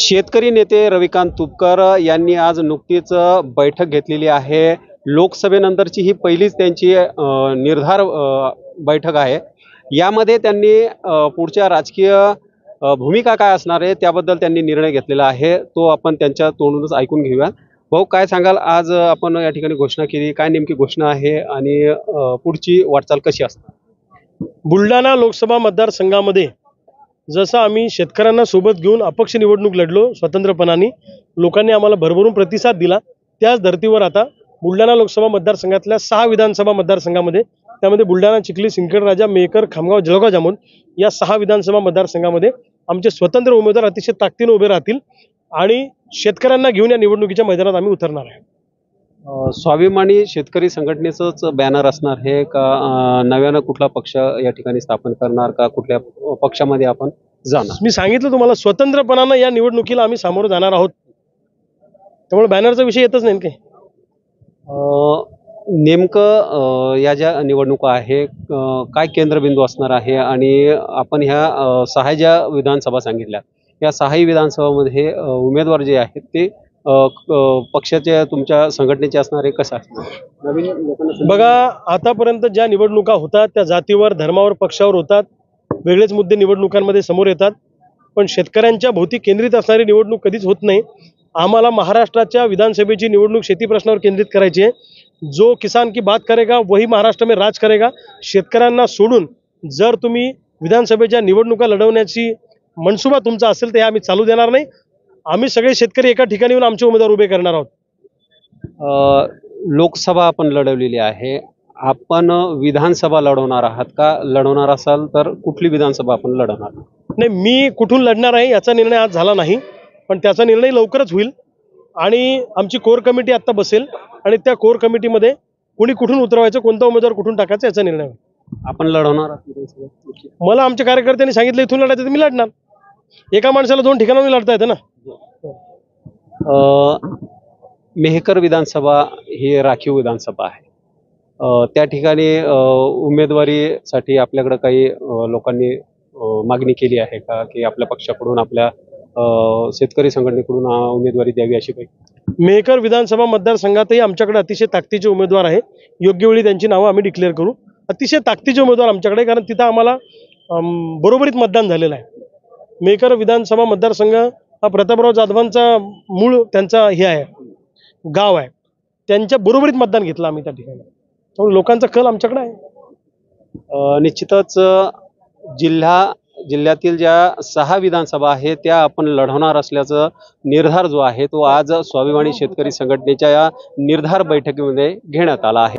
शेतकरी नेते रविकांत तुपकर यांनी आज नुकतीच बैठक घेतलेली आहे। लोकसभेनंतरची ही पहिलीच त्यांची निर्धार बैठक आहे। यामध्ये त्यांनी पुढच्या राजकीय भूमिका काय असणार आहे त्याबद्दल त्यांनी निर्णय घेतलेला आहे। तो आपण त्यांच्या तोंडूनच ऐकून घेऊया। भाऊ, काय सांगाल? आज आपण या ठिकाणी घोषणा केली, काय नेमकी घोषणा आहे आणि पुढची वाटचाल कशी असणार? बुलढाणा लोकसभा मतदारसंघामध्ये जसं आम्ही शेतकऱ्यांना सोबत घेऊन अपक्ष निवडणूक लढलो स्वतंत्रपणाने, लोकांनी आम्हाला भरभरून प्रतिसाद दिला। त्याच धर्तीवर आता बुलढाणा लोकसभा मतदारसंघातल्या 6 विधानसभा मतदारसंघामध्ये, त्यामध्ये बुलढाणा, चिखली, सिंदखेडराजा, मेहकर, खामगाव, जळगाव, जामोद या 6 विधानसभा मतदारसंघामध्ये आमचे स्वतंत्र उमेदवार अतिशय ताकदीने उभे राहतील आणि शेतकऱ्यांना घेऊन या निवडणुकीच्या मैदानात आम्ही उतरणार आहे। स्वाभिमानी शेतकरी संघटनेचंच बॅनर असणार हे का नव्यानं कुठला पक्ष या ठिकाणी स्थापन करणार का कुठल्या पक्षामध्ये आपण जाणार? मी सांगितलं तुम्हाला, स्वतंत्रपणानं या निवडणुकीला आम्ही सामोरं जाणार आहोत, त्यामुळे बॅनरचा विषय येतच नाही काही। नेमकं या ज्या निवडणुका आहे काय केंद्रबिंदू असणार आहे आणि आपण ह्या 6 ज्या विधानसभा सांगितल्या, या 6 विधानसभामध्ये उमेदवार जे आहेत ते पक्षाचे तुमच्या संघटनेचे असणारे कसं असणार? नवीन लोकांना बघा, आतापर्यंत ज्या निवडणुका होतात त्या जातीवर, धर्मावर, पक्षावर होतात, वेगळेच मुद्दे निवडणुकांमध्ये समोर येतात, पण शेतकऱ्यांच्या भोवती केंद्रित असणारी निवडणूक कधीच होत नाही। आम्हाला महाराष्ट्राच्या विधानसभेची निवडणूक शेती प्रश्नावर केंद्रित करायची आहे। जो किसान की बात करेगा वही महाराष्ट्र में राज करेगा। शेतकऱ्यांना सोडून जर तुम्ही विधानसभेच्या निवडणुका लढवण्याची मनसुबा तुमचा असेल तर आम्ही चालू देणार नाही। आम्ही सगळे शेतकरी एका ठिकाणी येऊन आमचे उमेदवार उभे करणार आहोत। लोकसभा आपण लढवलेली आहे, आपण विधानसभा लढवणार आहात का? लढवणार असाल तर कुठली विधानसभा आपण लढवणार? नाही, मी कुठून लढणार आहे याचा निर्णय आज झाला नाही, पण त्याचा निर्णय लवकरच होईल आणि आमची कोर कमिटी आता बसेल आणि त्या कोर कमिटीमध्ये कोणी कुठून उतरवायचं, कोणता उमेदवार कुठून टाकायचा याचा निर्णय होईल। आपण लढवणार आहात? मला आमच्या कार्यकर्त्यांनी सांगितलं इथून लढायचं तर मी लढणार। एका माणसाला 2 ठिकाणाहून लढता येतं ना। मेहकर विधानसभा ही राखीव विधानसभा आहे, त्या ठिकाणी उमेदवारीसाठी आपल्याकडे काही लोकांनी मागणी केली आहे का की आपल्या पक्षाकडून, आपल्या शेतकरी संघटनेकडून उमेदवारी द्यावी अशी काही? मेहकर विधानसभा मतदारसंघातही आमच्याकडे अतिशय ताकदीचे उमेदवार आहे। योग्य वेळी त्यांची नावं आम्ही डिक्लेअर करू। अतिशय ताकदीचे उमेदवार आमच्याकडे, कारण तिथं आम्हाला बरोबरीत मतदान झालेलं आहे। मेहकर विधानसभा मतदारसंघ हा प्रतापराव जाधवांचा मूळ त्यांचा हे आहे, गाव आहे, त्यांच्या बरोबरीत मतदान घेतलं आम्ही त्या ठिकाणी, त्यामुळे लोकांचा कल आमच्याकडे आहे। निश्चितच जिल्ह्यातील ज्या 6 विधानसभा आहेत त्या आपण लढवणार असल्याचा निर्धार जो आहे तो आज स्वाभिमानी शेतकरी संघटनेच्या या निर्धार बैठकीमध्ये घेण्यात आला आहे।